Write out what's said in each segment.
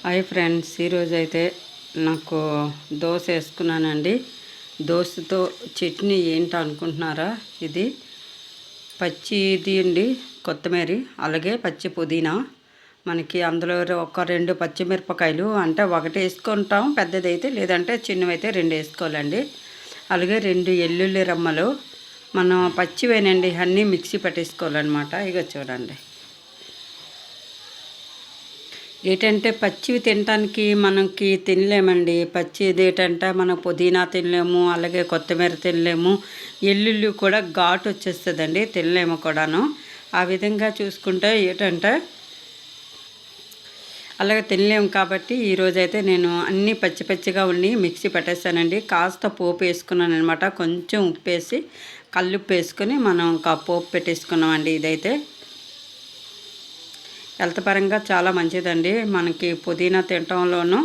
Hi friends, ఈరోజైతే నాకు దోశ వేసుకున్నానండి. దోశతో చట్నీ ఏంటి అనుకుంటున్నారా? ఇది పచ్చిది అండి, కొత్తిమీర, అలాగే పచ్చి పుదీనా. మనకి అందులో ఒక 2 పచ్చిమిరపకాయలు, అంటే ఒకటి వేసుకుంటాం పెద్దది అయితే, లేదంటే చిన్నవైతే 2 వేసుకోవాలండి. అలాగే 2 వెల్లుల్లి రమ్మలు, మనం పచ్చివేనండి, అన్నీ మిక్సీ పట్టేసుకోవాలన్నమాట. ఇక చూడండి, ఏంటంటే పచ్చివి తినడానికి మనకి తినలేమండి. పచ్చిది ఏంటంటే మనం పుదీనా తినలేము, అలాగే కొత్తిమీర తినలేము, ఎల్లుల్లి కూడా ఘాటు వచ్చేస్తుందండి, తినలేము కూడాను. ఆ విధంగా చూసుకుంటే ఏంటంటే అలాగే తినలేము. కాబట్టి ఈరోజైతే నేను అన్నీ పచ్చి పచ్చిగా ఉండి మిక్సీ పెట్టేస్తానండి. కాస్త పోపు వేసుకున్నాను అనమాట, కొంచెం ఉప్పు వేసి కల్లుప్పు వేసుకొని మనం ఇంకా పోపు పెట్టేసుకున్నామండి. ఇదైతే హెల్త్ పరంగా చాలా మంచిదండి. మనకి పుదీనా తినటంలోనూ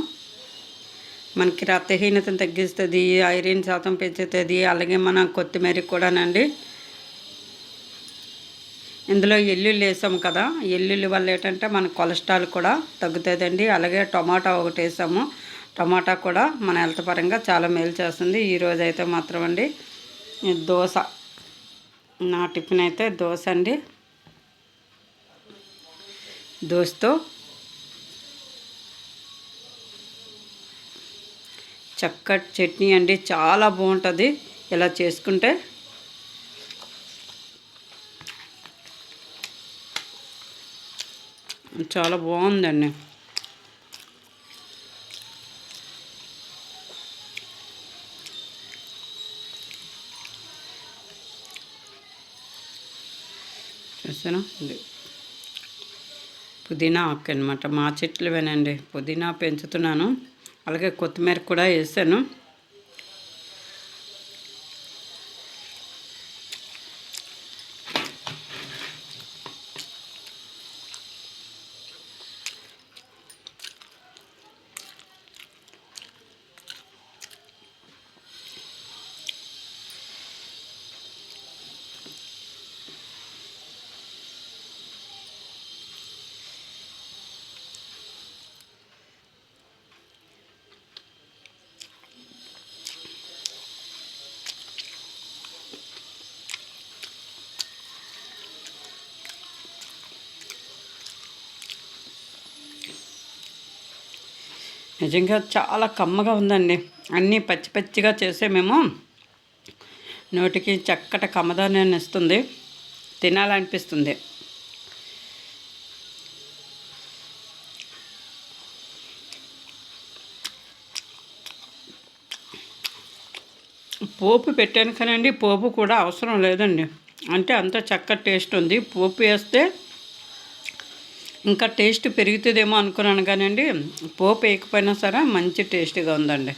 మనకి రక్తహీనతను తగ్గిస్తుంది, ఐరన్ శాతం పెంచుతుంది. అలాగే మన కొత్తిమీర కూడానండి, ఇందులో ఎల్లుల్లి వేసాము కదా, ఎల్లుల్లి వల్ల ఏంటంటే మన కొలెస్ట్రాల్ కూడా తగ్గుతుందండి. అలాగే టమాటా ఒకటి వేసాము, టమాటా కూడా మన హెల్త్ పరంగా చాలా మేలు చేస్తుంది. ఈరోజు అయితే మాత్రం అండి దోశ, నా టిఫిన్ అయితే దోశ అండి. దోశతో చక్కటి చట్నీ అండి, చాలా బాగుంటుంది ఇలా చేసుకుంటే. చాలా బాగుందండి. చూసాను, పుదీనా ఆకు అనమాట, మా చెట్లువేనండి. పుదీనా పెంచుతున్నాను, అలాగే కొత్తిమీర కూడా వేసాను. నిజంగా చాలా కమ్మగా ఉందండి. అన్నీ పచ్చి పచ్చిగా చేసే మేము నోటికి చక్కటి కమ్మదానాన్ని ఇస్తుంది, తినాలనిపిస్తుంది. పోపు పెట్టాను కానండి, పోపు కూడా అవసరం లేదండి. అంటే అంత చక్కటి టేస్ట్ ఉంది. పోపు వేస్తే ఇంకా టేస్ట్ పెరుగుతుందేమో అనుకున్నాను కానండి, పోపు వేయకపోయినా సరే మంచి టేస్ట్గా ఉందండి.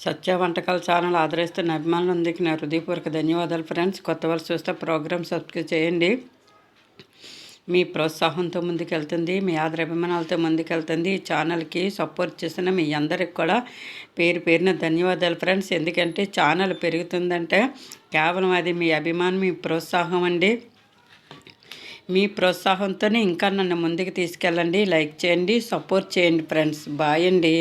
సత్య వంటకాల ఛానల్ ఆదరిస్తున్న అభిమానులందరికీ నా హృదయపూర్వక ధన్యవాదాలు ఫ్రెండ్స్. కొత్త వాళ్ళు చూస్తే ప్రోగ్రామ్ సబ్స్క్రైబ్ చేయండి. మీ ప్రోత్సాహంతో ముందుకెళ్తుంది, మీ ఆదరాభిమానాలతో ముందుకెళ్తుంది. ఈ ఛానల్కి సపోర్ట్ చేసిన మీ అందరికి కూడా పేరు పేరున ధన్యవాదాలు ఫ్రెండ్స్. ఎందుకంటే ఛానల్ పెరుగుతుందంటే కేవలం అది మీ అభిమానం, మీ ప్రోత్సాహం అండి. మీ ప్రోత్సాహంతోనే ఇంకా నన్ను ముందుకు తీసుకెళ్ళండి. లైక్ చేయండి, సపోర్ట్ చేయండి ఫ్రెండ్స్. బాయ్ అండి.